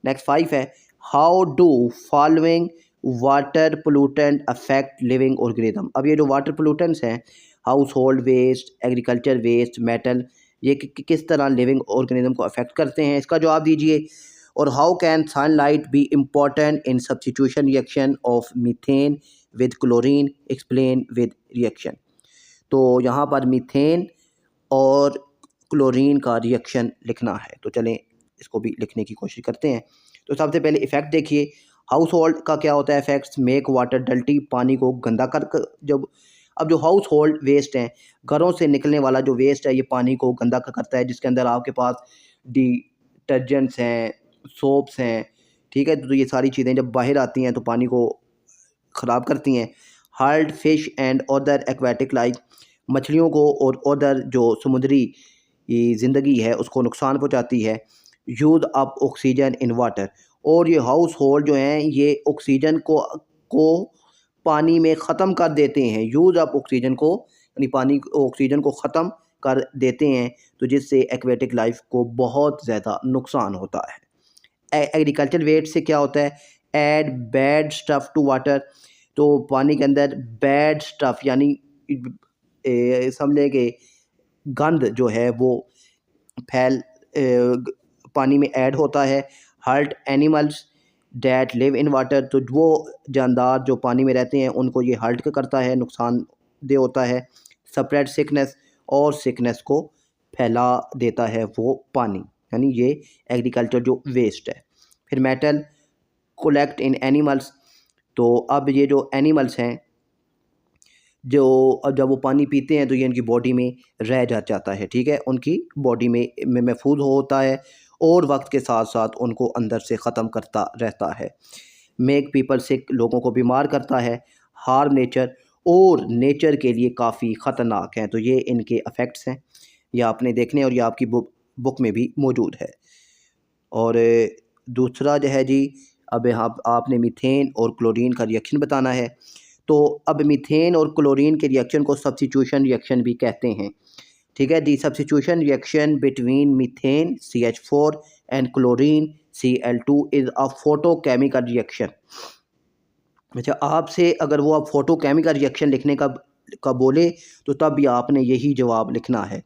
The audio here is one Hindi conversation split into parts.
नेक्स्ट 5 है, how do following water pollutant affect living organism. अब ये जो वाटर पोलूटेंट्स हैं, household waste, agriculture waste, metal, ये किस तरह लिविंग ऑर्गेनिज्म को अफेक्ट करते हैं, इसका जवाब दीजिए। और how can sunlight be important in substitution reaction of methane with chlorine, explain with reaction. तो यहाँ पर मीथेन और क्लोरीन का रिएक्शन लिखना है, तो चलें इसको भी लिखने की कोशिश करते हैं। तो सबसे पहले इफ़ेक्ट देखिए, हाउस होल्ड का क्या होता है इफेक्ट्स, मेक वाटर डल्टी, पानी को गंदा कर, जब अब जो हाउस होल्ड वेस्ट हैं, घरों से निकलने वाला जो वेस्ट है, ये पानी को गंदा करता है, जिसके अंदर आपके पास डिटर्जेंट्स हैं, सोप्स हैं, ठीक है। तो ये सारी चीज़ें जब बाहर आती हैं तो पानी को ख़राब करती हैं। Hard fish and other aquatic life, मछलियों को और अदर जो समुद्री ज़िंदगी है उसको नुकसान पहुंचाती है। Use up oxygen in water, और ये हाउस होल्ड जो हैं ये ऑक्सीजन को पानी में ख़त्म कर देते हैं। यूज़ अप ऑक्सीजन को, यानी पानी ऑक्सीजन को ख़त्म कर देते हैं, तो जिससे एक्वेटिक लाइफ को बहुत ज़्यादा नुकसान होता है। एग्रीकल्चर वेस्ट से क्या होता है, add bad stuff to water, तो पानी के अंदर बैड स्टफ़ यानी समझे कि गंद जो है वो फैल पानी में ऐड होता है। Hurt animals that live in water, तो वो जानदार जो पानी में रहते हैं उनको ये हर्ट करता है, नुकसानदेह होता है। स्प्रेड सिकनेस, और सिकनेस को फैला देता है वो पानी, यानी ये एग्रीकल्चर जो वेस्ट है। फिर मेटल कलेक्ट इन एनिमल्स, तो अब ये जो एनिमल्स हैं जो जब वो पानी पीते हैं तो ये इनकी बॉडी में रह जाता है, ठीक है, उनकी बॉडी में महफूज होता है और वक्त के साथ साथ उनको अंदर से ख़त्म करता रहता है। मेक पीपल सिक, लोगों को बीमार करता है। हार्म नेचर, और नेचर के लिए काफ़ी ख़तरनाक हैं। तो ये इनके अफेक्ट्स हैं, ये आपने देखने और ये आपकी बुक में भी मौजूद है। और दूसरा जो है जी, अब यहाँ आपने मीथेन और क्लोरीन का रिएक्शन बताना है। तो अब मीथेन और क्लोरीन के रिएक्शन को सब्स्टिट्यूशन रिएक्शन भी कहते हैं, ठीक है। The substitution reaction between methane CH4 and chlorine Cl2 is a photochemical reaction. अच्छा, आपसे अगर वो आप फोटोकेमिकल रिएक्शन लिखने का बोले तो तब भी आपने यही जवाब लिखना है,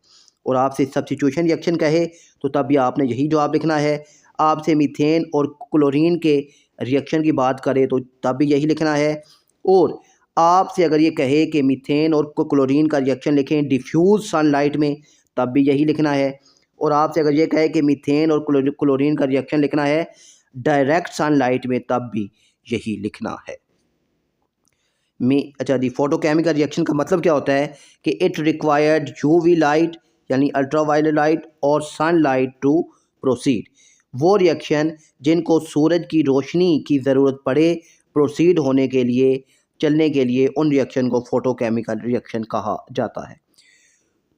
और आपसे सब्स्टिट्यूशन रिएक्शन कहे तो तब भी आपने यही जवाब लिखना है। आपसे मीथेन और क्लोरीन के रिएक्शन की बात करें तो तब भी यही लिखना है। और आपसे अगर ये कहे कि मीथेन और क्लोरीन का रिएक्शन लिखें डिफ्यूज़ सनलाइट में, तब भी यही लिखना है। और आपसे अगर ये कहे कि मीथेन और क्लोरीन का रिएक्शन लिखना है डायरेक्ट सनलाइट में, तब भी यही लिखना है। अच्छा दी फोटोकेमिकल रिएक्शन का मतलब क्या होता है कि इट रिक्वायर्ड UV लाइट यानी अल्ट्रावायलेट लाइट और सनलाइट टू प्रोसीड, वो रिएक्शन जिनको सूरज की रोशनी की ज़रूरत पड़े प्रोसीड होने के लिए, चलने के लिए, उन रिएक्शन को फोटोकेमिकल रिएक्शन कहा जाता है,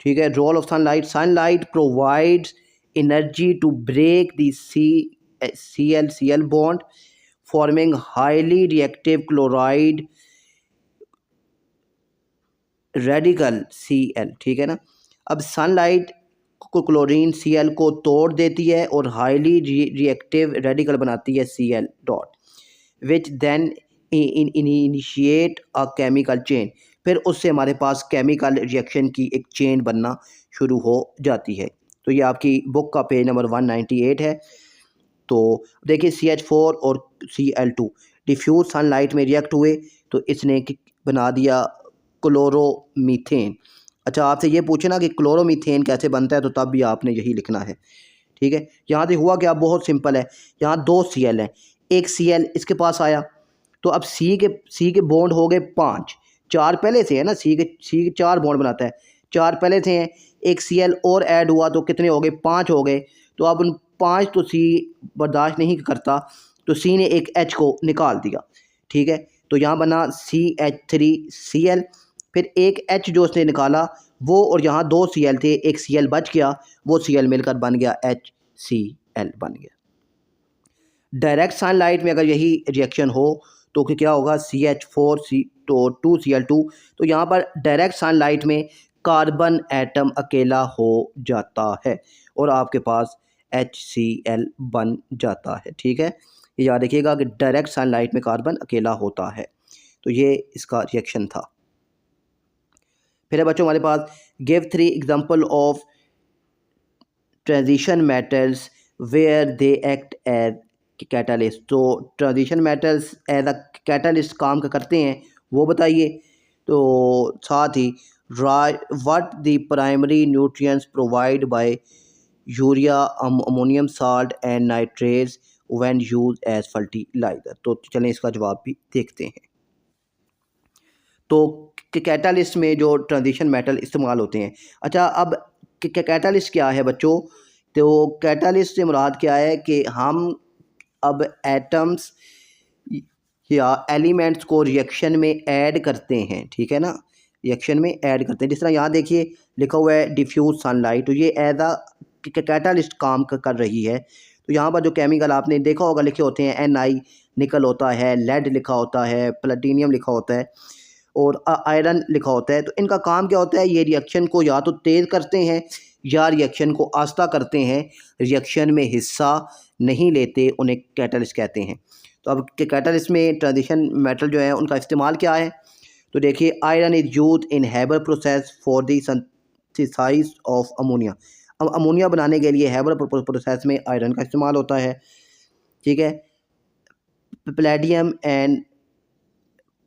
ठीक है। Role of sunlight, sunlight provides energy to break the Cl bond forming highly reactive chloride radical Cl, ठीक है ना। अब सनलाइट को क्लोरीन Cl को तोड़ देती है और हाईली रिएक्टिव रेडिकल बनाती है Cl dot, which then initiate a chemical chain, फिर उससे हमारे पास केमिकल रिएक्शन की एक चेन बनना शुरू हो जाती है। तो ये आपकी बुक का पेज नंबर 198 है। तो देखिए CH4 और Cl2 डिफ्यूज सनलाइट में रिएक्ट हुए तो इसने बना दिया क्लोरोमीथेन। अच्छा, आपसे ये पूछे ना कि क्लोरोमीथेन कैसे बनता है, तो तब भी आपने यही लिखना है, ठीक है। यहाँ से हुआ क्या, बहुत सिंपल है। यहाँ 2 Cl हैं, एक Cl इसके पास आया, तो अब सी के बॉन्ड हो गए 5, 4 पहले से है ना, सी के 4 बॉन्ड बनाता है, 4 पहले से हैं, एक Cl और ऐड हुआ तो कितने हो गए, 5 हो गए। तो अब उन 5 तो सी बर्दाश्त नहीं करता, तो सी ने एक H को निकाल दिया, ठीक है। तो यहाँ बना CH3Cl, फिर एक H जो उसने निकाला वो, और यहाँ 2 Cl थे, एक Cl बच गया, वो Cl मिलकर बन गया HCl बन गया। डायरेक्ट सनलाइट में अगर यही रिएक्शन हो तो क्या होगा, CH4 तो 2Cl2, तो यहाँ पर डायरेक्ट सनलाइट में कार्बन एटम अकेला हो जाता है और आपके पास HCl बन जाता है। ठीक है, ये याद रखिएगा कि डायरेक्ट सनलाइट में कार्बन अकेला होता है। तो ये इसका रिएक्शन था। फिर है बच्चों हमारे पास give 3 example of transition metals where they act as catalyst. तो transition metals as a catalyst काम करते हैं वो बताइए। तो साथ ही what the primary nutrients provide by urea ammonium salt and nitrates when use as fertiliser. तो चलें इसका जवाब भी देखते हैं। तो कैटालिस्ट में जो ट्रांजिशन मेटल इस्तेमाल होते हैं। अच्छा, अब कैटालिस्ट क्या है बच्चों? तो कैटालिस्ट से मुराद क्या है कि हम अब एटम्स या एलिमेंट्स को रिएक्शन में ऐड करते हैं। ठीक है ना, रिएक्शन में ऐड करते हैं। जिस तरह यहाँ देखिए लिखा हुआ है डिफ्यूज सनलाइट, तो ये एज अ कैटालिस्ट काम कर रही है। तो यहाँ पर जो केमिकल आपने देखा होगा लिखे होते हैं Ni निकल होता है, लेड लिखा होता है, प्लेटिनियम लिखा होता है और आयरन लिखा होता है। तो इनका काम क्या होता है? ये रिएक्शन को या तो तेज़ करते हैं या रिएक्शन को आस्ता करते हैं, रिएक्शन में हिस्सा नहीं लेते, उन्हें कैटलिस्ट कहते हैं। तो अब कैटलिस्ट में ट्रांजिशन मेटल जो है उनका इस्तेमाल क्या है? तो देखिए iron is use in Haber process for the synthesize of ammonia. अब अमोनिया बनाने के लिए हैबर प्रोसेस में आयरन का इस्तेमाल होता है। ठीक है, platinum and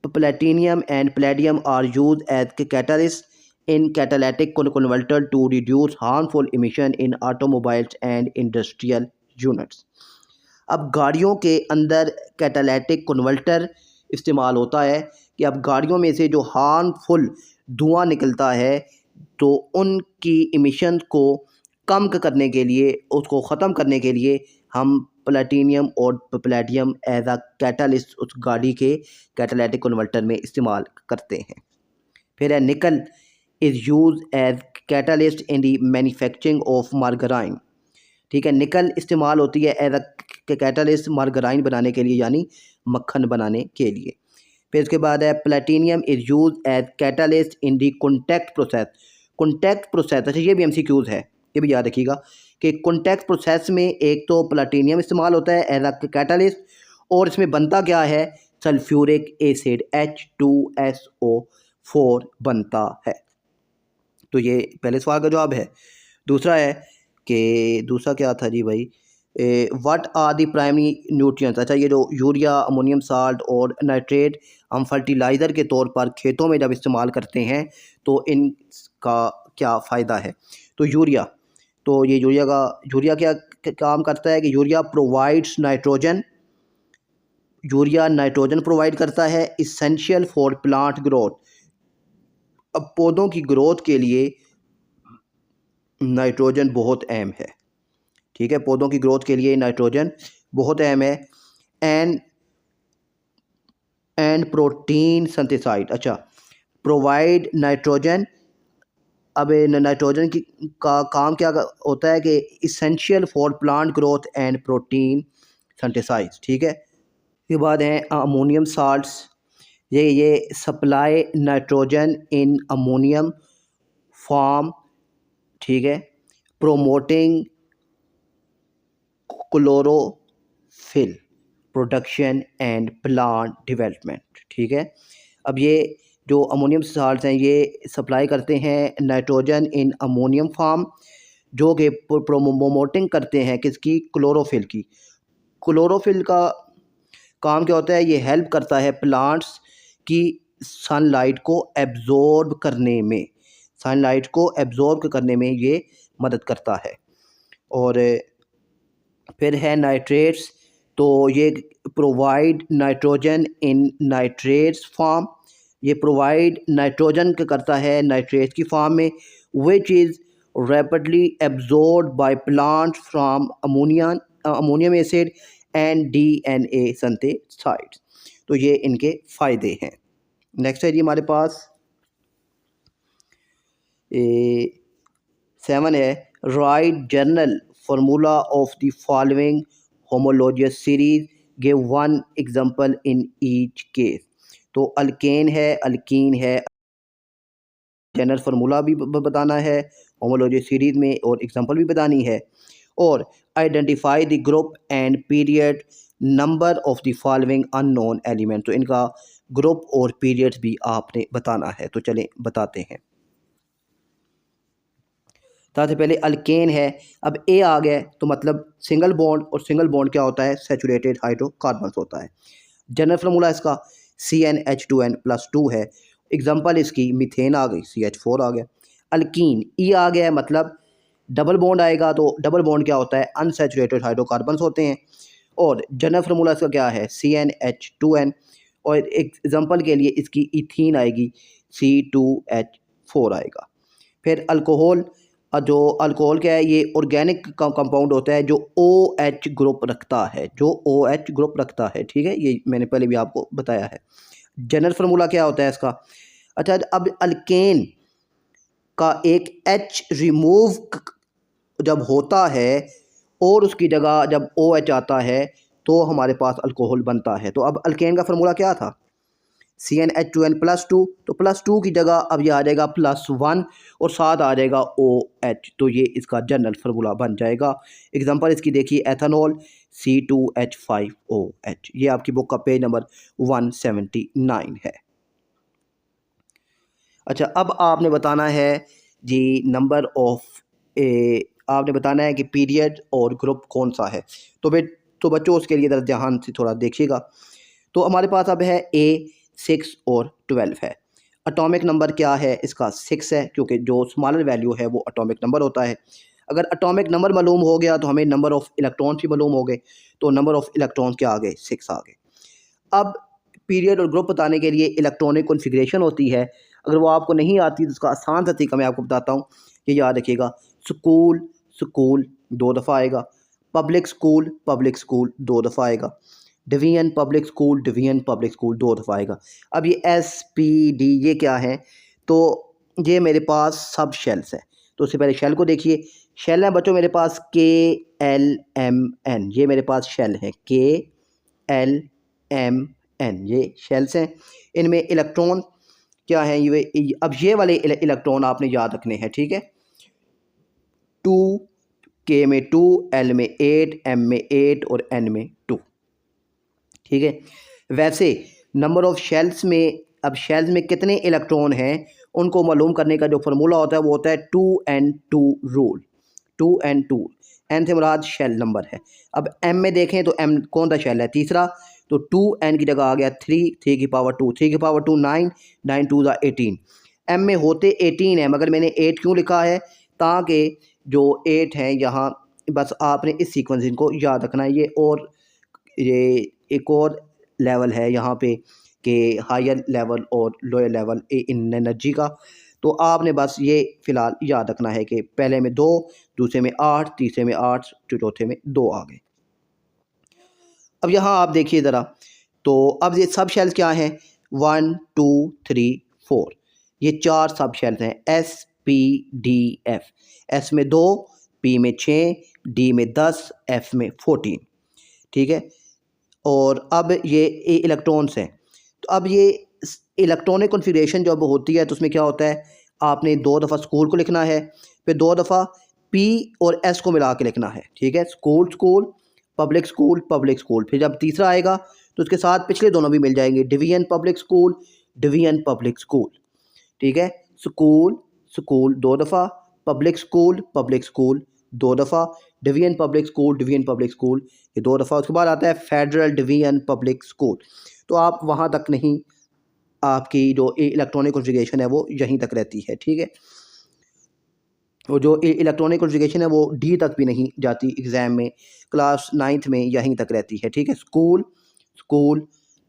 palladium are used as catalysts in catalytic converter to reduce harmful emission in automobiles and industrial units। अब गाड़ियों के अंदर कैटालिटिक कन्वर्टर इस्तेमाल होता है कि अब गाड़ियों में से जो हार्मफुल धुआं निकलता है तो उनकी इमिशन को कम करने के लिए, उसको ख़त्म करने के लिए हम प्लेटिनियम और पैलेडियम एज अ कैटालिस्ट उस गाड़ी के कैटालिटिक कन्वर्टर में इस्तेमाल करते हैं। फिर है nickel is use as catalyst in the manufacturing of margarine. ठीक है, निकल इस्तेमाल होती है एज अ कैटालिस्ट मार्गराइन बनाने के लिए, यानी मक्खन बनाने के लिए। फिर उसके बाद है platinum is use as catalyst in the contact process. Contact process, अच्छा ये भी MCQs है, ये भी याद रखिएगा कि कॉन्टैक्ट प्रोसेस में एक तो प्लेटिनियम इस्तेमाल होता है एज अ कैटालिस्ट और इसमें बनता क्या है? सल्फ्यूरिक एसिड H2SO4 बनता है। तो ये पहले सवाल का जवाब है। दूसरा है कि दूसरा क्या था जी भाई, what are the primary nutrients. अच्छा, ये जो यूरिया अमोनियम साल्ट और नाइट्रेट हम फर्टिलाइज़र के तौर पर खेतों में जब इस्तेमाल करते हैं तो इनका क्या फ़ायदा है? तो यूरिया, तो ये यूरिया क्या काम करता है कि urea provides nitrogen, urea nitrogen provide करता है, इसेंशियल फॉर प्लांट ग्रोथ। अब पौधों की ग्रोथ के लिए नाइट्रोजन बहुत अहम है। ठीक है, पौधों की ग्रोथ के लिए नाइट्रोजन बहुत अहम है। एंड प्रोटीन सिंथेसाइड, अच्छा प्रोवाइड नाइट्रोजन। अब नाइट्रोजन की का काम क्या होता है कि essential for plant growth and protein synthesize. ठीक है, इसके बाद हैं अमोनियम साल्ट्स। ये supply nitrogen in ammonium form. ठीक है, promoting chlorophyll production and plant development. ठीक है, अब ये जो अमोनियम साल्ट्स हैं ये सप्लाई करते हैं नाइट्रोजन इन अमोनियम फार्म, जो कि प्रोमोटिंग करते हैं किसकी? क्लोरोफिल की। क्लोरोफिल का काम क्या होता है? ये हेल्प करता है प्लांट्स की सनलाइट को एब्जॉर्ब करने में, सनलाइट को एब्जॉर्ब करने में ये मदद करता है। और फिर है नाइट्रेट्स, तो ये provide nitrogen in nitrates form, ये प्रोवाइड नाइट्रोजन करता है नाइट्रेट्स की फॉर्म में, which is rapidly absorb by plant from ammonium acid and DNA सिंथेसाइड्स। तो ये इनके फ़ायदे हैं। नेक्स्ट है जी हमारे पास 7 है write general formula of the following homologous series, give one example in each case. तो अल्केन है, अल्कीन है, जनरल फार्मूला भी बताना है होमोलॉजियस सीरीज में और एग्जांपल भी बतानी है। और identify the group and period number of the following unknown element. तो इनका ग्रुप और पीरियड्स भी आपने बताना है। तो चलें बताते हैं। सबसे पहले अल्केन है। अब ए आ गया तो मतलब सिंगल बॉन्ड, और सिंगल बॉन्ड क्या होता है? सैचुरेटेड हाइड्रोकार्बन होता है। जनरल फार्मूला इसका CnH2n+2 है। एग्जांपल इसकी मीथेन आ गई, CH4 आ गया। अल्कीन ई आ गया है, मतलब डबल बॉन्ड आएगा तो डबल बॉन्ड क्या होता है? अनसैचुरेटेड हाइड्रोकार्बन होते हैं। और जनरल फार्मूला इसका क्या है? CnH2n। और एग्जांपल के लिए इसकी इथीन आएगी, C2H4 आएगा। फिर अल्कोहल, जो अल्कोहल क्या है? ये ऑर्गेनिक कंपाउंड होता है जो OH ग्रुप रखता है, जो OH ग्रुप रखता है। ठीक है, ये मैंने पहले भी आपको बताया है। जनरल फार्मूला क्या होता है इसका? अच्छा, अब अल्केन का एक H रिमूव जब होता है और उसकी जगह जब OH आता है तो हमारे पास अल्कोहल बनता है। तो अब अल्केन का फार्मूला क्या था? CnH2n+2। तो +2 की जगह अब ये आ जाएगा +1 और साथ आ जाएगा OH। तो ये इसका जनरल फार्मूला बन जाएगा। एग्जांपल इसकी देखिए, एथेनॉल C2H5OH। ये आपकी बुक का पेज नंबर 179 है। अच्छा, अब आपने बताना है जी नंबर ऑफ आपने बताना है कि पीरियड और ग्रुप कौन सा है। तो बच्चों उसके लिए ज़रा ध्यान से थोड़ा देखिएगा। तो हमारे पास अब है A6 और 12 है। एटॉमिक नंबर क्या है इसका? 6 है, क्योंकि जो स्मॉलर वैल्यू है वो एटॉमिक नंबर होता है। अगर एटॉमिक नंबर मालूम हो गया तो हमें नंबर ऑफ़ इलेक्ट्रॉन्स भी मालूम हो गए। तो नंबर ऑफ़ इलेक्ट्रॉन्स क्या आ गए? 6 आ गए। अब पीरियड और ग्रुप बताने के लिए इलेक्ट्रॉनिक कॉन्फ़िगरेशन होती है। अगर वो आपको नहीं आती तो उसका आसान सा तरीका मैं आपको बताता हूँ, ये याद रखिएगा। स्कूल स्कूल 2 दफ़ा आएगा। पब्लिक स्कूल 2 दफ़ा आएगा। डिवीजन पब्लिक स्कूल 2 दफ़ा आएगा। अब ये SPD ये क्या है? तो ये मेरे पास सब शेल्स है। तो उससे पहले शेल को देखिए। शेल है बच्चों मेरे पास KLMN, ये मेरे पास शेल है KLMN, ये शेल्स हैं। इनमें इलेक्ट्रॉन क्या है? ये अब ये वाले इलेक्ट्रॉन आपने याद रखने हैं। ठीक है, 2, K में 2, L में 8, M में 8 और N में 2। ठीक है, वैसे नंबर ऑफ़ शेल्स में, अब शेल्स में कितने इलेक्ट्रॉन हैं उनको मालूम करने का जो फार्मूला होता है वो होता है 2n2 रूल। 2n2, n से मुराद शेल नंबर है। अब m में देखें तो m कौन सा शेल है? तीसरा। तो 2n की जगह आ गया 3 की पावर 2, 3 की पावर 2 9, 9 2 18। m में होते 18 है, मगर मैंने 8 क्यों लिखा है? ताकि जो 8 हैं यहाँ, बस आपने इस सीक्वेंस को याद रखना है। ये एक और लेवल है यहाँ पे कि हायर लेवल और लोअर लेवल इन एनर्जी का। तो आपने बस ये फ़िलहाल याद रखना है कि पहले में 2, दूसरे में 8, तीसरे में 8, चौथे में 2 आ गए। अब यहाँ आप देखिए ज़रा, तो अब ये सब शेल्स क्या हैं? 1 2 3 4, ये 4 सब शेल्स हैं। SPDF, S में 2, P में 6, D में 10, F में 14। ठीक है, और अब ये इलेक्ट्रॉन्स हैं। तो अब ये इलेक्ट्रॉनिक कॉन्फ़िगरेशन जब होती है तो उसमें क्या होता है? आपने 2 दफ़ा स्कूल को लिखना है, फिर 2 दफ़ा P और S को मिला के लिखना है। ठीक है, स्कूल स्कूल, पब्लिक स्कूल। फिर जब तीसरा आएगा तो उसके साथ पिछले दोनों भी मिल जाएंगे, डिवीजन पब्लिक स्कूल। ठीक है, स्कूल स्कूल 2 दफ़ा, पब्लिक स्कूल 2 दफ़ा, डिवीजन पब्लिक स्कूल ये 2 दफ़ा। उसके बाद आता है फेडरल डिवीजन पब्लिक स्कूल। तो आप वहाँ तक नहीं, आपकी जो इलेक्ट्रॉनिक कॉन्फ़िगरेशन है वो यहीं तक रहती है। ठीक है, और जो इलेक्ट्रॉनिक कॉन्फ़िगरेशन है वो D तक भी नहीं जाती, एग्ज़ाम में क्लास 9th में यहीं तक रहती है। ठीक है, स्कूल स्कूल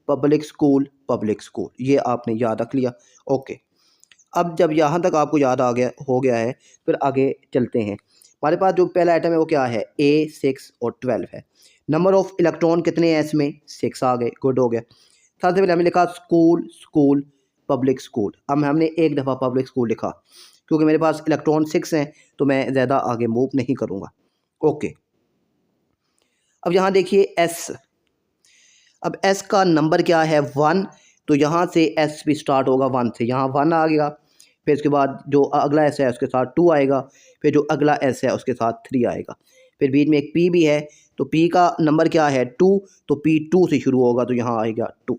पब्लिक स्कूल, ये आपने याद रख लिया। ओके, अब जब यहाँ तक आपको याद हो गया है, फिर आगे चलते हैं। हमारे पास जो पहला आइटम है वो क्या है? A6 और 12 है। नंबर ऑफ़ इलेक्ट्रॉन कितने हैं इसमें? 6 आ गए, गुड हो गया। सबसे पहले हमने लिखा स्कूल पब्लिक स्कूल। अब हमने एक दफ़ा पब्लिक स्कूल लिखा, क्योंकि मेरे पास इलेक्ट्रॉन 6 हैं तो मैं ज़्यादा आगे मूव नहीं करूँगा। ओके, अब यहाँ देखिए S। अब S का नंबर क्या है? 1। तो यहाँ से S भी स्टार्ट होगा 1 से, यहाँ 1 आ गया। फिर इसके बाद जो अगला S है उसके साथ 2 आएगा, फिर जो अगला S है उसके साथ 3 आएगा। फिर बीच में एक पी भी है, तो पी का नंबर क्या है 2, तो पी 2 से शुरू होगा तो यहाँ आएगा 2।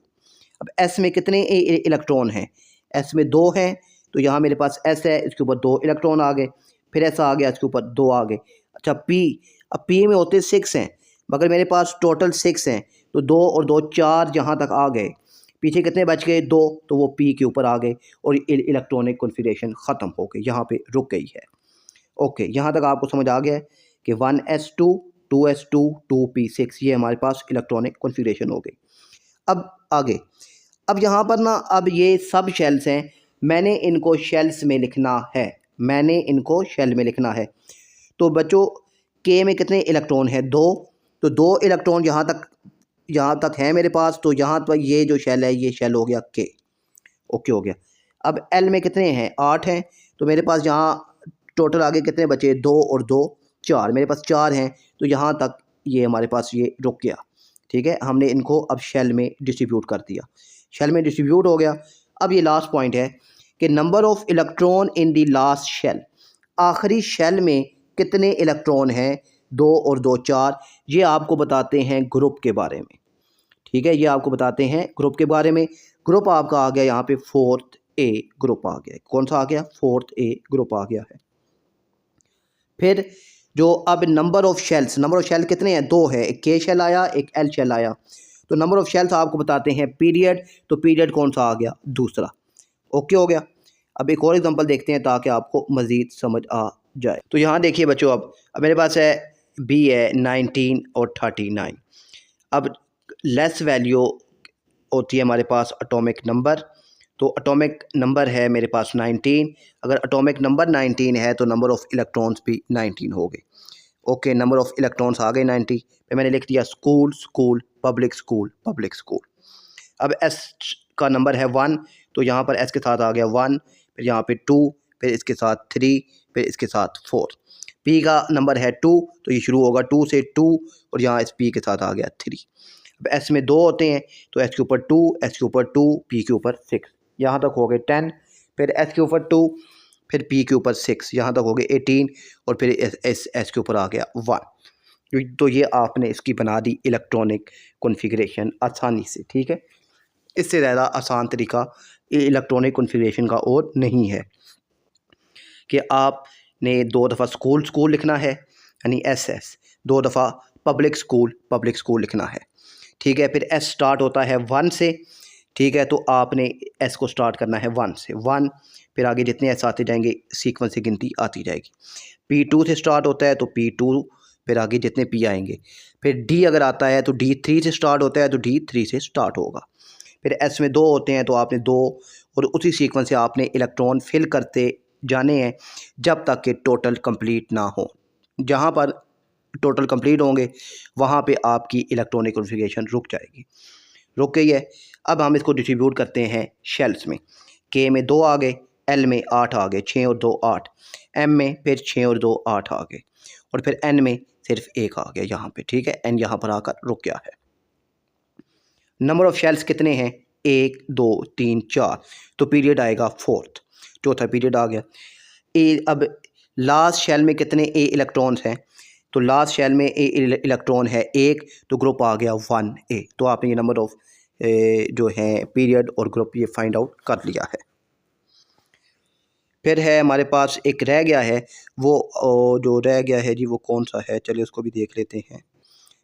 अब एस में कितने इलेक्ट्रॉन हैं? एस में 2 हैं, तो यहाँ मेरे पास एस है, इसके ऊपर 2 इलेक्ट्रॉन आ गए, फिर एस आ गया, इसके ऊपर 2 आ गए। अच्छा पी, अब पी में होते 6 हैं, मगर मेरे पास टोटल 6 हैं, तो 2 और 2 4 यहाँ तक आ गए। पीछे कितने बच गए? 2, तो वो पी के ऊपर आ गए और इलेक्ट्रॉनिक कॉन्फ़िगरेशन ख़त्म हो गई, यहाँ पे रुक गई है। ओके, यहाँ तक आपको समझ आ गया है कि 1s2 2s2 2p6 ये हमारे पास इलेक्ट्रॉनिक कॉन्फ़िगरेशन हो गई। अब आगे, अब यहाँ पर ना, अब ये सब शेल्स हैं, मैंने इनको शेल्स में लिखना है, मैंने इनको शेल में लिखना है। तो बच्चों के में कितने इलेक्ट्रॉन है? 2, तो 2 इलेक्ट्रॉन यहाँ तक है मेरे पास, तो यहाँ पर ये जो शेल है ये शेल हो गया के। ओके हो गया। अब एल में कितने हैं? 8 हैं, तो मेरे पास यहाँ टोटल आगे कितने बचे? 2 और 2 4, मेरे पास 4 हैं, तो यहाँ तक ये हमारे पास ये रुक गया। ठीक है, हमने इनको अब शेल में डिस्ट्रीब्यूट कर दिया, शेल में डिस्ट्रीब्यूट हो गया। अब ये लास्ट पॉइंट है कि number of electron in the last shell, आखिरी शेल में कितने इलेक्ट्रॉन हैं? 2 और 2 4। ये आपको बताते हैं ग्रुप के बारे में। ठीक है, ये आपको बताते हैं ग्रुप के बारे में। ग्रुप आपका आ गया यहाँ पे 4th A ग्रुप आ गया। कौन सा आ गया? 4th A ग्रुप आ गया है। फिर जो अब number of shells, number of shell कितने हैं? 2 है, एक के शेल आया, एक एल शेल आया। तो नंबर ऑफ़ शेल्स आपको बताते हैं पीरियड, तो पीरियड कौन सा आ गया? दूसरा। ओके हो गया। अब एक और एग्जांपल देखते हैं ताकि आपको मज़ीद समझ आ जाए। तो यहाँ देखिए बच्चों, अब मेरे पास है बी है 19 और 39। अब लेस वैल्यू होती है हमारे पास एटॉमिक नंबर, तो एटॉमिक नंबर है मेरे पास 19। अगर एटॉमिक नंबर 19 है तो नंबर ऑफ़ इलेक्ट्रॉन्स भी 19 हो गए। ओके, नंबर ऑफ़ इलेक्ट्रॉन्स आ गए 90, फिर मैंने लिख दिया school school public school public school. अब एस का नंबर है 1, तो यहाँ पर एस के साथ आ गया 1, फिर यहाँ पे 2, फिर इसके साथ 3, फिर इसके साथ 4। पी का नंबर है 2, तो ये शुरू होगा 2 से 2 और यहाँ इस पी के साथ आ गया 3। अब एस में 2 होते हैं, तो एस के ऊपर 2, एस के ऊपर 2, पी के ऊपर 6, यहाँ तक हो गए 10। फिर एस के ऊपर 2, फिर पी के ऊपर 6, यहाँ तक हो गए 18 और फिर एस के ऊपर आ गया 1। तो ये आपने इसकी बना दी इलेक्ट्रॉनिक कॉन्फ़िगरेशन आसानी से। ठीक है, इससे ज़्यादा आसान तरीका इलेक्ट्रॉनिक कॉन्फ़िगरेशन का और नहीं है कि आपने 2 दफ़ा स्कूल स्कूल लिखना है यानी एस, 2 दफ़ा पब्लिक स्कूल लिखना है। ठीक है, फिर एस स्टार्ट होता है 1 से। ठीक है, तो आपने एस को स्टार्ट करना है 1 से, 1, फिर आगे जितने एस आते जाएंगे सीक्वेंस से गिनती आती जाएगी। पी 2 से स्टार्ट होता है, तो पी 2, फिर आगे जितने पी आएंगे। फिर डी अगर आता है तो डी 3 से स्टार्ट होता है, तो डी 3 से स्टार्ट होगा। फिर एस में 2 होते हैं, तो आपने 2 और उसी सीक्वेंस से आपने इलेक्ट्रॉन फिल करते जाने हैं जब तक कि टोटल कंप्लीट ना हो। जहाँ पर टोटल कंप्लीट होंगे वहाँ पे आपकी इलेक्ट्रॉनिक कॉन्फ़िगरेशन रुक जाएगी, रुक गई है। अब हम इसको डिस्ट्रीब्यूट करते हैं शेल्स में। के में 2 आ गए, एल में 8 आ गए, 6 और 2 8, एम में फिर 6 और 2 8 आ गए, और फिर एन में सिर्फ 1 आ गया यहाँ पे। ठीक है, एन यहाँ पर आकर रुक गया है। नंबर ऑफ़ शेल्स कितने हैं? 1 2 3 4, तो पीरियड आएगा 4th, चौथा पीरियड आ गया। अब लास्ट शेल में कितने ए इलेक्ट्रॉन्स हैं? तो लास्ट शेल में ए इलेक्ट्रॉन है 1, तो ग्रुप आ गया 1A। तो आपने ये नंबर ऑफ़ जो है पीरियड और ग्रुप ये फाइंड आउट कर लिया है। फिर है हमारे पास एक रह गया है, वो जो रह गया है जी वो कौन सा है, चलिए उसको भी देख लेते हैं।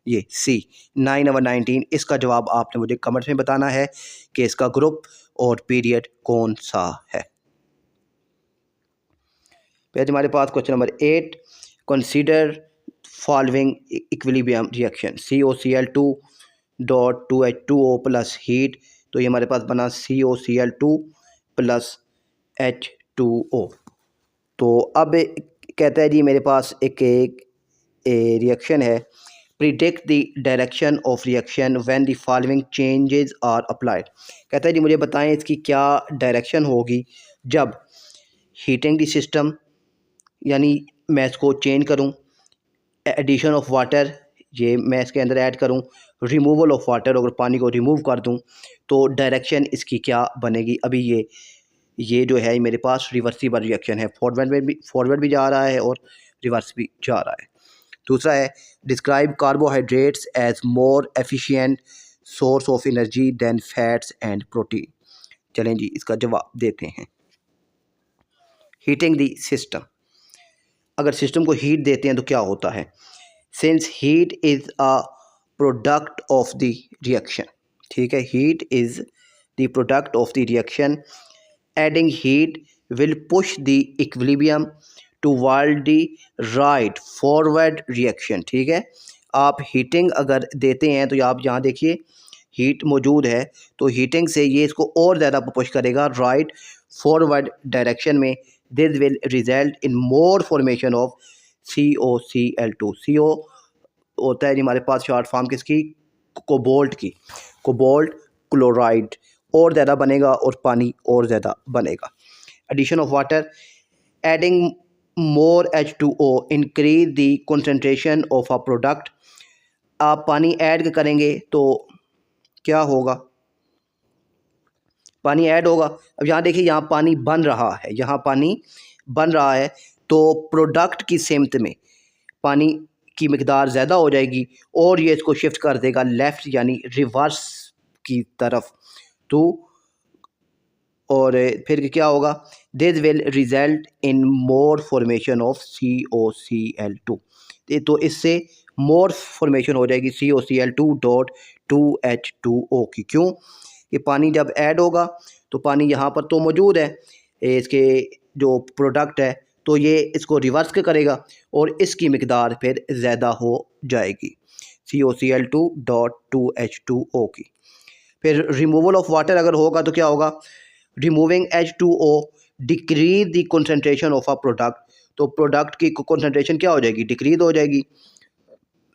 ये सी 9 और 19, इसका जवाब आपने मुझे कमेंट्स में बताना है कि इसका ग्रुप और पीरियड कौन सा है। फिर हमारे पास question number 8, consider following equilibrium reaction COCl2 dot 2H2O plus heat. तो ये हमारे पास बना COCl2 प्लस H2O। तो अब कहता है जी मेरे पास एक रिएक्शन है, predict the direction of reaction when the following changes are applied. कहता है जी मुझे बताएं इसकी क्या डायरेक्शन होगी जब हीटिंग द सिस्टम, यानी मैं इसको चेंज करूं, एडिशन ऑफ वाटर, ये मैं इसके अंदर ऐड करूं, रिमूवल ऑफ वाटर, अगर पानी को रिमूव कर दूं तो डायरेक्शन इसकी क्या बनेगी। अभी ये जो है मेरे पास रिवर्सिबल रिएक्शन है, फॉरवर्ड भी जा रहा है और रिवर्स भी जा रहा है। दूसरा है describe carbohydrates as more efficient source of energy than fats and protein. चलें जी, इसका जवाब देते हैं। हीटिंग द सिस्टम, अगर सिस्टम को हीट देते हैं तो क्या होता है? Since heat is a product of the reaction, ठीक है, heat is the product of the reaction, adding heat will push the equilibrium toward the right forward reaction, ठीक है। आप हीटिंग अगर देते हैं तो आप यहाँ देखिए हीट मौजूद है, तो हीटिंग से ये इसको और ज़्यादा पुश करेगा राइट फॉरवर्ड डायरेक्शन में। This will result in more formation of COCl2। CO होता है जी हमारे पास शॉर्ट फॉर्म किसकी? कोबाल्ट की, कोबाल्ट क्लोराइड और ज़्यादा बनेगा और पानी और ज़्यादा बनेगा। Addition of water, adding more H2O increase the concentration of a product. आप पानी ऐड करेंगे तो क्या होगा? पानी ऐड होगा। अब यहाँ देखिए यहाँ पानी बन रहा है, यहाँ पानी बन रहा है, तो प्रोडक्ट की सिमत में पानी की मिकदार ज़्यादा हो जाएगी और ये इसको शिफ्ट कर देगा लेफ़्ट यानी रिवर्स की तरफ। तो और फिर क्या होगा? This will result in more formation of COCl2। तो इससे मोर फॉर्मेशन हो जाएगी COCl2.2H2O की। क्यों? कि पानी जब ऐड होगा तो पानी यहाँ पर तो मौजूद है, इसके जो प्रोडक्ट है, तो ये इसको रिवर्स करेगा और इसकी मिकदार फिर ज़्यादा हो जाएगी COCl2.2H2O की। फिर रिमूवल ऑफ वाटर अगर होगा तो क्या होगा? Removing H2O decrease the concentration of a product, तो प्रोडक्ट की कंसंट्रेशन क्या हो जाएगी? डिक्रीज हो जाएगी।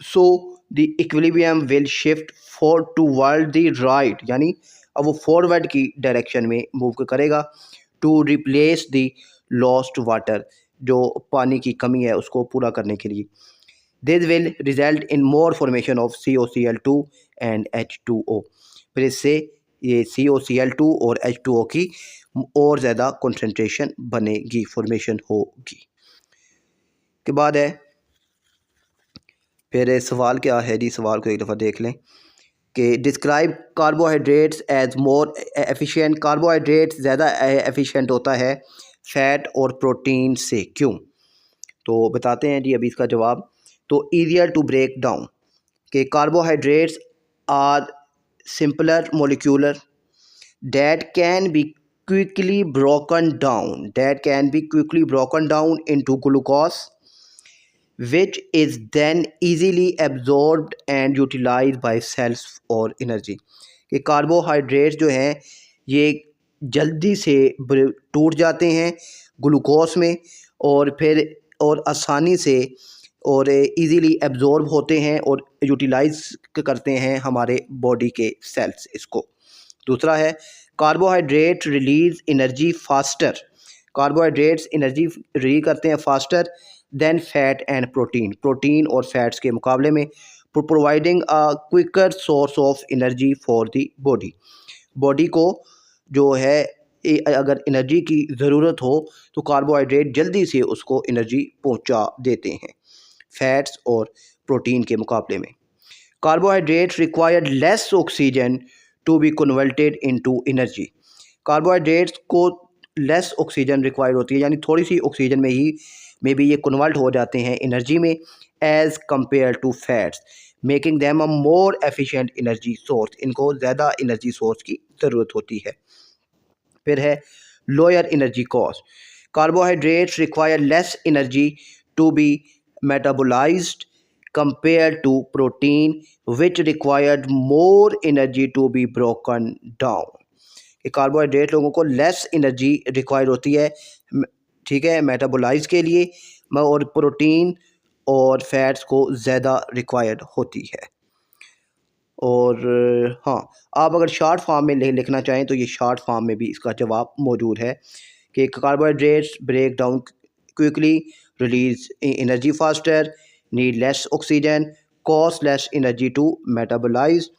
So the equilibrium will shift for toward the right, यानी अब वो फॉरवर्ड की डायरेक्शन में मूव करेगा to replace the lost water, जो पानी की कमी है उसको पूरा करने के लिए। This will result in more formation of COCl2 and H2O। फिर इससे ये COCl2 और H2O की और ज़्यादा कंसंट्रेशन बनेगी, फॉर्मेशन होगी। के बाद है फिर सवाल क्या है जी, सवाल को एक दफ़ा देख लें कि describe carbohydrates as more efficient. Carbohydrates ज़्यादा एफिशिएंट होता है फ़ैट और प्रोटीन से, क्यों? तो बताते हैं जी अभी इसका जवाब। तो ईजियर टू ब्रेक डाउन, कि carbohydrates are simpler molecular that can be quickly broken down into glucose, which is then easily absorbed and utilized by cells for energy। कि कार्बोहाइड्रेट्स जो हैं ये जल्दी से टूट जाते हैं ग्लूकोज में और फिर और आसानी से और इजीली एब्जॉर्ब होते हैं और यूटिलाइज करते हैं हमारे बॉडी के सेल्स इसको। दूसरा है carbohydrate release energy faster, carbohydrates energy release करते हैं faster than fat and protein, protein और फैट्स के मुकाबले में, providing a quicker source of energy for the body. Body को जो है अगर एनर्जी की ज़रूरत हो तो कार्बोहाइड्रेट जल्दी से उसको एनर्जी पहुंचा देते हैं फैट्स और प्रोटीन के मुकाबले में। Carbohydrates required less oxygen to be converted into energy, carbohydrates को लेस ऑक्सीजन रिक्वायर्ड होती है, यानी थोड़ी सी ऑक्सीजन में भी ये कन्वर्ट हो जाते हैं एनर्जी में as compare to fats, making them a more efficient energy source, इनको ज़्यादा एनर्जी सोर्स की ज़रूरत होती है। फिर है lower energy cost, carbohydrates require less energy to be metabolized compared to protein which required more energy to be broken down। कि कार्बोहाइड्रेट लोगों को लेस एनर्जी रिक्वायर्ड होती है, ठीक है, मेटाबोलाइज के लिए, और प्रोटीन और फैट्स को ज़्यादा रिक्वायर्ड होती है। और हाँ, आप अगर शॉर्ट फॉर्म में लिखना चाहें तो ये शॉर्ट फॉर्म में भी इसका जवाब मौजूद है कि carbohydrates break down quickly, release energy faster, need less oxygen, cost less energy to metabolize,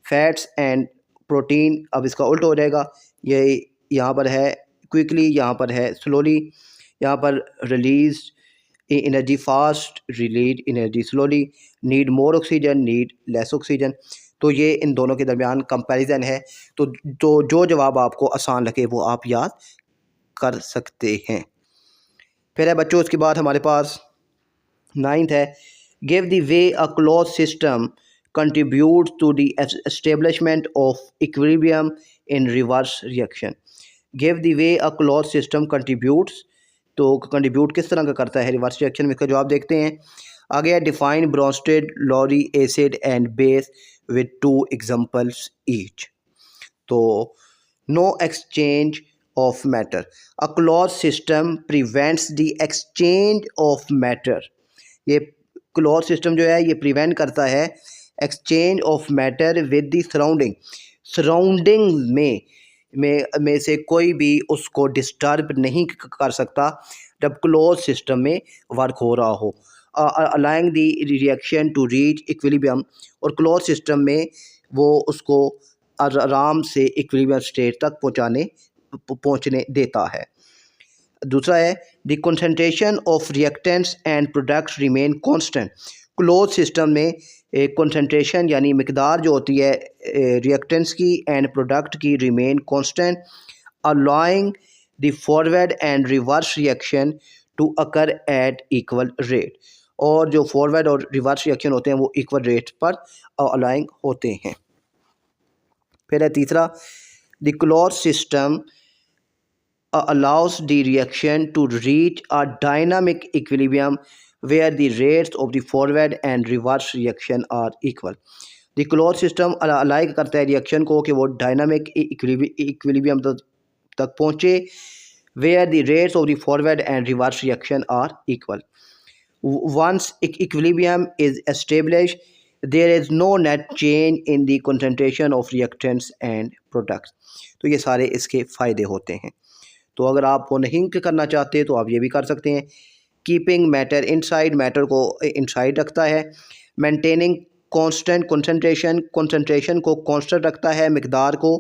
fats and protein अब इसका उल्टा हो जाएगा, ये यहाँ पर है क्विकली, यहाँ पर है स्लोली, यहाँ पर release energy fast, release energy slowly, need more oxygen, need less oxygen. तो ये इन दोनों के दरमियान कंपैरिजन है। तो जो जवाब आपको आसान लगे वो आप याद कर सकते हैं। फिर है बच्चों उसके बाद हमारे पास नाइन्थ है, give the way a close system contribute to the establishment of equilibrium in reverse reaction. Give the way a close system contributes, तो कंट्रीब्यूट किस तरह का करता है रिवर्स रिएक्शन में, इसका जवाब देखते हैं। आगे है define Bronsted Lowry acid and base with two examples each. तो no exchange of matter, a close system prevents the exchange of matter. ये क्लोज सिस्टम जो है ये प्रिवेंट करता है exchange of matter with the surrounding. Surrounding में से कोई भी उसको डिस्टर्ब नहीं कर सकता जब क्लोज सिस्टम में वर्क हो रहा हो। Aligning the reaction to reach equilibrium, और क्लोज सिस्टम में वो उसको आराम से इक्विलिब्रियम स्टेट तक पहुंचने देता है। दूसरा है the concentration of reactants and products remain constant. Close system में कंसंट्रेशन यानी मिकदार जो होती है रिएक्टेंट्स की एंड प्रोडक्ट की remain constant, allowing the forward and reverse reaction to occur at equal rate. और जो फॉरवर्ड और रिवर्स रिएक्शन होते हैं वो इक्वल रेट पर अलाइंग होते हैं। फिर है तीसरा, the close system allows the reaction to reach a dynamic equilibrium where the rates of the forward and reverse reaction are equal. The closed system alike करता है रिएक्शन को कि वो डायनामिक इक्विलिब्रियम तक पहुँचे where the rates of the forward and reverse reaction are equal. Once equilibrium is established, there is no net change in the concentration of reactants and products. तो ये सारे इसके फ़ायदे होते हैं। तो अगर आप वो नहीं करना चाहते तो आप ये भी कर सकते हैं। कीपिंग मैटर इनसाइड, मैटर को इनसाइड रखता है। मेंटेनिंग कांस्टेंट कंसंट्रेशन, कंसंट्रेशन को कांस्टेंट रखता है, मिकदार को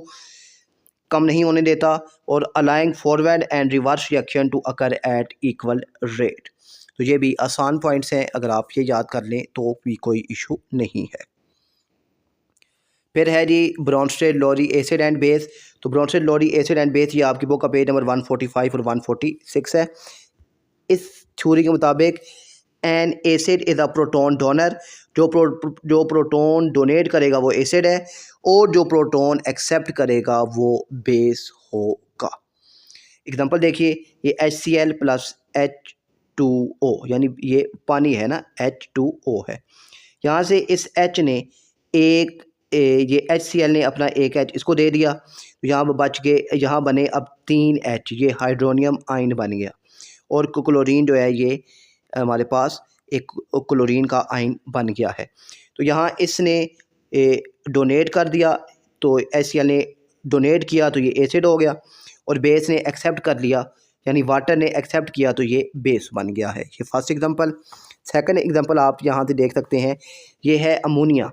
कम नहीं होने देता। और aligning forward and reverse reaction to occur at equal rate. तो ये भी आसान पॉइंट्स हैं, अगर आप ये याद कर लें तो भी कोई इशू नहीं है। फिर है जी Bronsted Lowry acid and base. तो Bronsted Lowry acid and base ये आपकी बुक का पेज नंबर 145 और 146 है। इस थ्योरी के मुताबिक N acid is a proton donor, जो प्रोटोन डोनेट करेगा वो एसिड है, और जो प्रोटोन एक्सेप्ट करेगा वो बेस होगा। एग्जांपल देखिए, ये HCl प्लस H2O, यानी ये पानी है ना, H2O है। यहाँ से इस H ने ये HCl ने अपना एक H इसको दे दिया, तो यहाँ बच गए, यहाँ बने अब 3 H, ये हाइड्रोनियम आयन बन गया। और क्लोरीन जो है ये हमारे पास एक क्लोरीन का आयन बन गया है। तो यहाँ इसने डोनेट कर दिया, तो HCl ने डोनेट किया तो ये एसिड हो गया, और बेस ने एक्सेप्ट कर लिया यानी वाटर ने एक्सेप्ट किया तो ये बेस बन गया है। ये फर्स्ट एग्जांपल। सेकंड एग्जांपल आप यहाँ से देख सकते हैं, ये है अमोनिया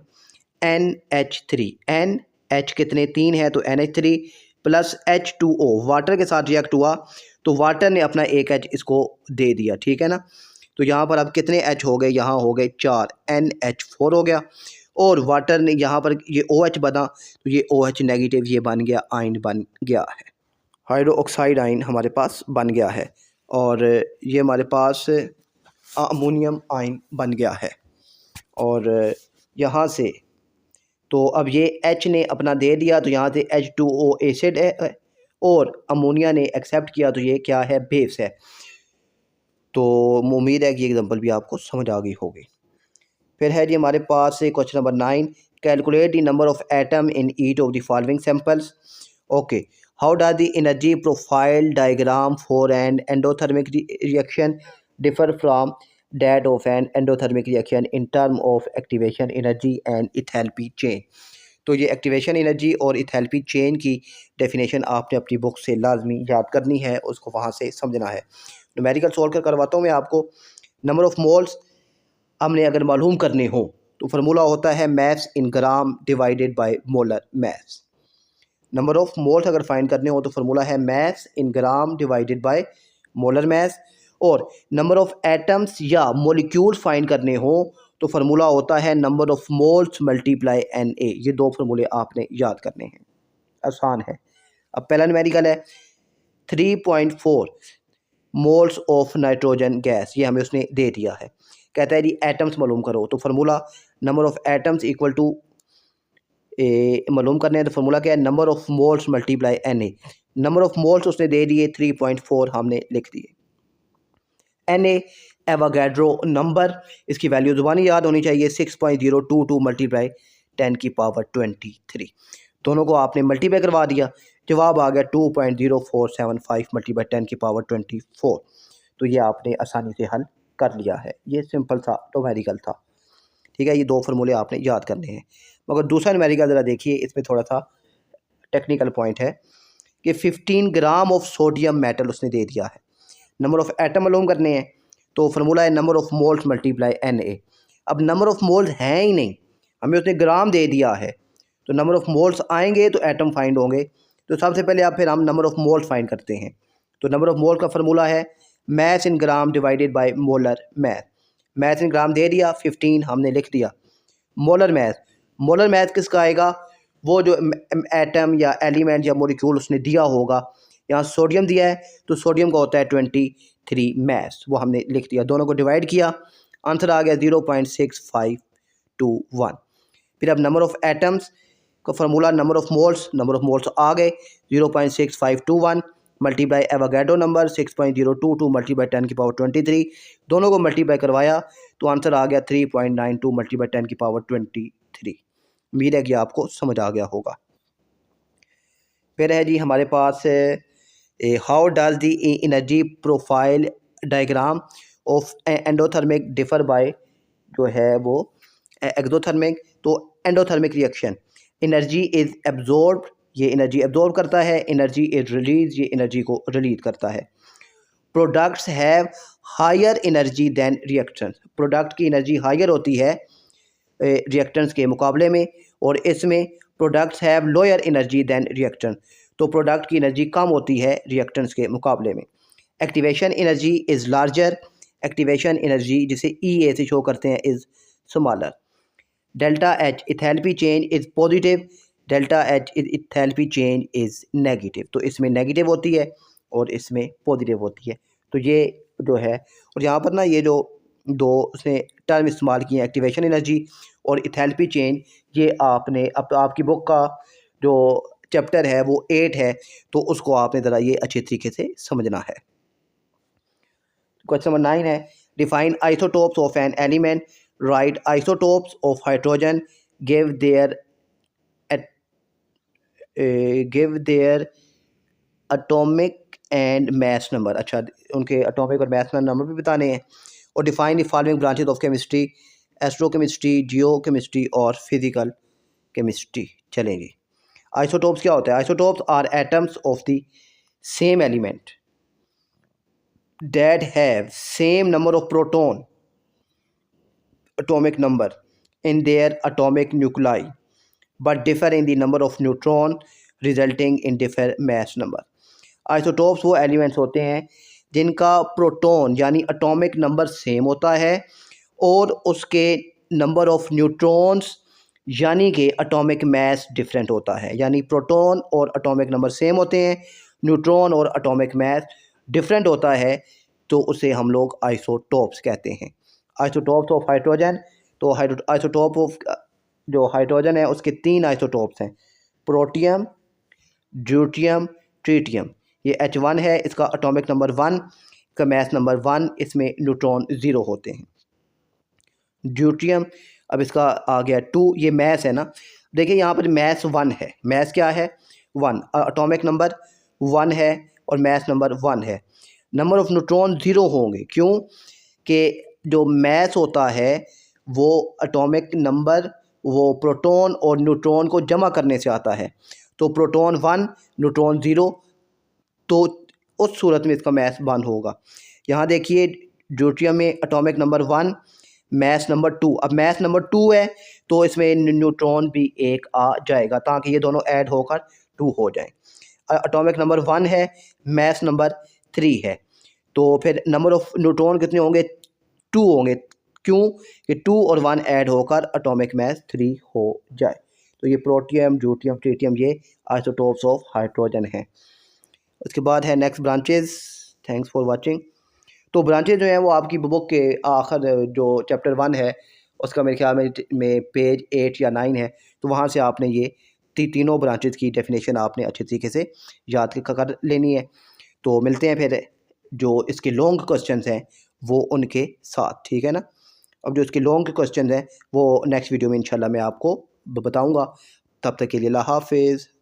NH3। NH कितने 3 है, तो NH3 प्लस H2O वाटर के साथ रिएक्ट हुआ, तो वाटर ने अपना एक H इसको दे दिया, ठीक है ना। तो यहाँ पर अब कितने H हो गए, यहाँ हो गए 4, NH4 हो गया। और वाटर ने यहाँ पर ये OH बना, तो ये OH नेगेटिव ये बन गया, आयन बन गया है, हाइड्रो ऑक्साइड आयन हमारे पास बन गया है। और ये हमारे पास अमोनियम आयन बन गया है। और यहाँ से तो अब ये H ने अपना दे दिया, तो यहाँ से H2O एसिड है, और अमोनिया ने एक्सेप्ट किया, तो ये क्या है, बेस है। तो उम्मीद है कि ये एग्जांपल भी आपको समझ आ गई होगी। फिर है जी हमारे पास question number 9, calculate the number of atom in each of the following samples. Okay, how does the energy profile diagram for an endothermic reaction differ from that of an endothermic reaction in term of activation energy and enthalpy chain। तो ये एक्टिवेशन एनर्जी और इथैल्पी चेन की डेफिनेशन आपने अपनी बुक से लाजमी याद करनी है, उसको वहाँ से समझना है। न्यूमेरिकल सॉल्व कर करवाता हूँ मैं आपको। नंबर ऑफ़ मोल्स हमने अगर मालूम करने हो तो फार्मूला होता है maths in gram divided by molar maths. Number of moles अगर फाइंड करने हो तो फार्मूला है maths in gram divided by molar maths. और नंबर ऑफ़ एटम्स या मॉलिक्यूल्स फाइंड करने हो तो फार्मूला होता है number of moles multiply Na। ये दो फार्मूले आपने याद करने हैं, आसान है। अब पहला न्यूमेरिकल है 3.4 मोल्स ऑफ नाइट्रोजन गैस, ये हमें उसने दे दिया है। कहता है जी एटम्स मालूम करो, तो formula number of atoms equal to मालूम करने हैं तो फार्मूला क्या है, number of moles multiply Na। Number of moles उसने दे दिए 3.4, हमने लिख दिए। Na एवोगैड्रो नंबर, इसकी वैल्यू ज़ुबानी याद होनी चाहिए 6.022 मल्टीप्लाई 10⁻23। दोनों को आपने मल्टीप्लाई करवा दिया, जवाब आ गया 2.0475 मल्टीप्लाई 10⁻24। तो ये आपने आसानी से हल कर लिया है। ये सिंपल सा न्यूमेरिकल था, ठीक है। ये दो फार्मूले आपने याद करने हैं। मगर दूसरा न्यूमेरिकल ज़रा देखिए, इसमें थोड़ा सा टेक्निकल पॉइंट है कि 15 ग्राम ऑफ सोडियम मेटल उसने दे दिया है। नंबर ऑफ़ एटम मालूम करने हैं तो फार्मूला है number of moles multiply Na। अब नंबर ऑफ़ मोल्स हैं ही नहीं, हमें उसने ग्राम दे दिया है, तो नंबर ऑफ़ मोल्स आएंगे तो एटम फाइंड होंगे। तो सबसे पहले आप फिर हम नंबर ऑफ़ मोल्स फाइंड करते हैं। तो नंबर ऑफ़ मोल का फार्मूला है mass in gram divided by molar mass. Mass in gram दे दिया 15, हमने लिख दिया। मोलर मैथ, मोलर मैथ किसका आएगा, वो जो एटम या एलिमेंट या मॉलिक्यूल उसने दिया होगा। यहाँ सोडियम दिया है तो सोडियम का होता है 23 मैस, वो हमने लिख दिया। दोनों को डिवाइड किया, आंसर आ गया 0.6521। फिर अब नंबर ऑफ़ एटम्स का फार्मूला नंबर ऑफ़ मोल्स आ गए 0.6521 मल्टीप्लाई एवोगैड्रो नंबर 6.022 मल्टीप्लाई 10⁻23। दोनों को मल्टीप्लाई करवाया तो आंसर आ गया 3.92 मल्टीप्लाई 10⁻23। उम्मीद है कि आपको समझ आ गया होगा। फिर है जी हमारे पास how does the energy profile diagram of endothermic differ by, जो है वो एक्सोथर्मिक। तो endothermic reaction, energy is absorb, ये एनर्जी एब्जॉर्ब करता है। एनर्जी इज़ रिलीज, ये एनर्जी को रिलीज करता है। Products have higher energy than reactants, product की एनर्जी हायर होती है रिएक्टेंट्स के मुकाबले में, और इसमें products have lower energy than reactant, तो प्रोडक्ट की एनर्जी कम होती है रिएक्टेंट्स के मुकाबले में। Activation energy is larger, activation energy जिसे EA से शो करते हैं is smaller. Delta H enthalpy change is positive, delta H enthalpy change is negative, तो इसमें नेगेटिव होती है और इसमें पॉजिटिव होती है। तो ये जो है, और यहाँ पर ना ये जो दो उसने टर्म इस्तेमाल किए हैं, एक्टिवेशन एनर्जी और इथैल्पी चेंज, ये आपने आपकी बुक का जो चैप्टर है वो 8 है, तो उसको आपने ज़रा ये अच्छे तरीके से समझना है। क्वेश्चन नंबर 9 है define isotopes of an element, right isotopes of hydrogen, give their atomic and mass number. अच्छा, उनके एटॉमिक और मास नंबर भी बताने हैं। और define the following branches of chemistry, astrochemistry, geochemistry और फिजिकल केमिस्ट्री। चलेंगे, आइसोटोप्स क्या होता है? Isotopes are atoms of the same element that have same number of proton atomic number in their atomic nuclei but differ in the number of neutron resulting in different mass number। Isotopes वो एलिमेंट्स होते हैं जिनका प्रोटॉन यानी एटॉमिक नंबर सेम होता है और उसके नंबर ऑफ न्यूट्रॉन्स यानी कि एटॉमिक मास डिफरेंट होता है। यानी प्रोटॉन और एटॉमिक नंबर सेम होते हैं, न्यूट्रॉन और एटॉमिक मास डिफरेंट होता है, तो उसे हम लोग आइसोटोप्स कहते हैं। आइसोटोप्स ऑफ हाइड्रोजन, तो आइसोटोप ऑफ जो हाइड्रोजन है उसके 3 आइसोटोप्स हैं, प्रोटियम, ड्यूटियम, ट्रीटियम। ये H1 है, इसका एटॉमिक नंबर 1, इसका मास नंबर 1, इसमें न्यूट्रॉन 0 होते हैं। ड्यूटियम, अब इसका आ गया 2, ये मास है ना, देखिए यहाँ पर मास 1 है, मास क्या है 1, एटॉमिक नंबर 1 है और मास नंबर 1 है। नंबर ऑफ़ न्यूट्रॉन 0 होंगे, क्यों कि जो मास होता है वो एटॉमिक नंबर वो प्रोटॉन और न्यूट्रॉन को जमा करने से आता है। तो प्रोटॉन 1 न्यूट्रॉन 0, तो उस सूरत में इसका मास 1 होगा। यहाँ देखिए ड्यूटियम में एटॉमिक नंबर 1, मास नंबर 2। अब मास नंबर 2 है तो इसमें न्यूट्रॉन भी 1 आ जाएगा ताकि ये दोनों ऐड होकर 2 हो जाएं। एटॉमिक नंबर 1 है, मास नंबर 3 है, तो फिर नंबर ऑफ न्यूट्रॉन कितने होंगे, 2 होंगे। क्यों कि 2 और 1 ऐड होकर एटॉमिक मास 3 हो जाए। तो ये प्रोटियम, ड्यूटियम, ट्रिटियम ये आइसोटोप्स ऑफ हाइड्रोजन हैं। उसके बाद है next branches. Thanks for watching. तो ब्रांचेज जो हैं वो आपकी बुक के आखिर जो चैप्टर 1 है उसका मेरे ख्याल में पेज 8 या 9 है। तो वहाँ से आपने ये तीनों ब्रांचेज की डेफिनेशन आपने अच्छे तरीके से याद कर लेनी है। तो मिलते हैं फिर जो इसके लॉन्ग क्वेश्चंस हैं वो उनके साथ, ठीक है ना। अब जो इसके लॉन्ग क्वेश्चंस हैं वो नेक्स्ट वीडियो में इंशाल्लाह मैं आपको बताऊंगा। तब तक के लिए अल्लाह हाफिज़।